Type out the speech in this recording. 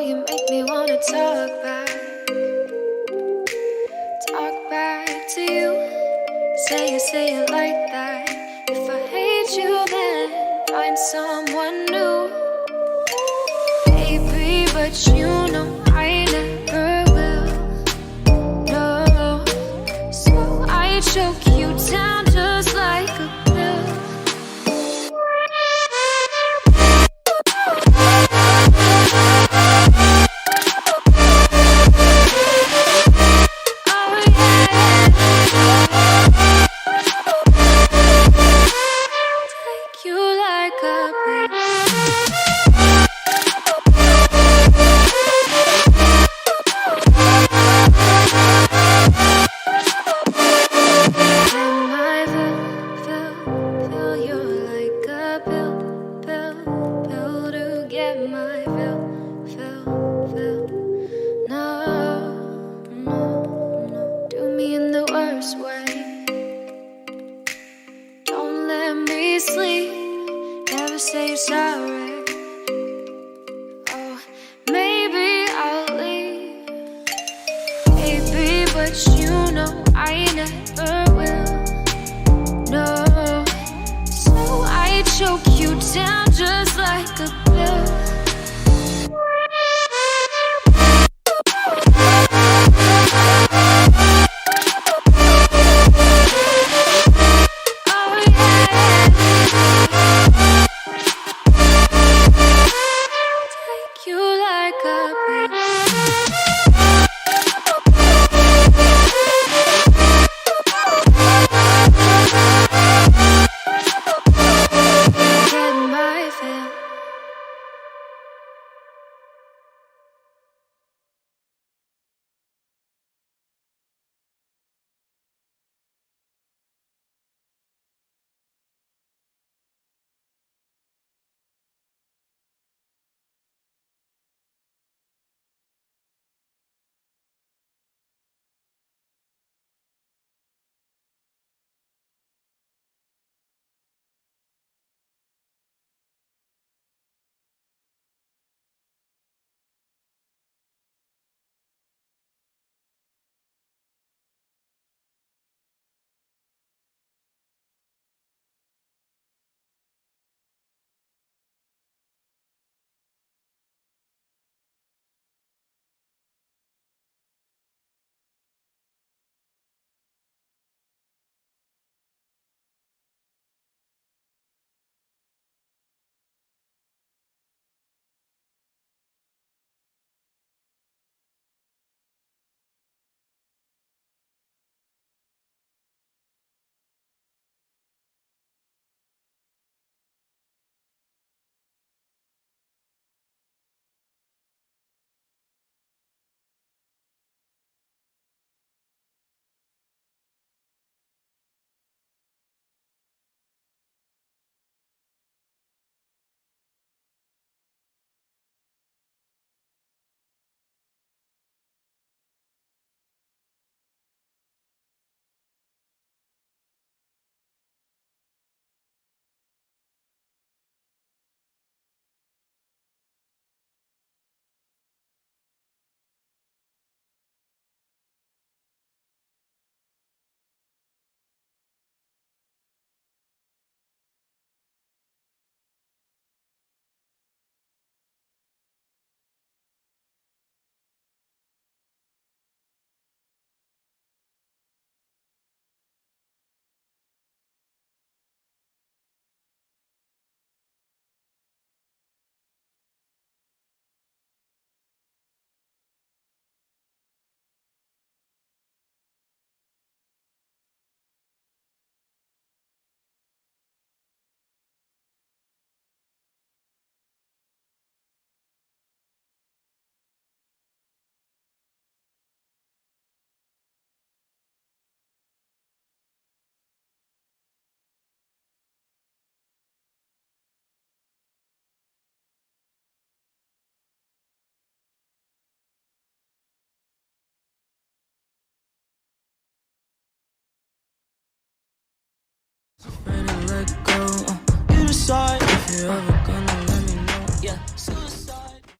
you make me wanna talk back to you. Say it like that. If I hate you, then find someone new. Baby, but you know I never will. No, so I choke you down just like a pill. Say sorry. Oh, maybe I'll leave, baby, but you know I never will. No, so I choke you down just like a pill. Ready to let go. You decide if you ever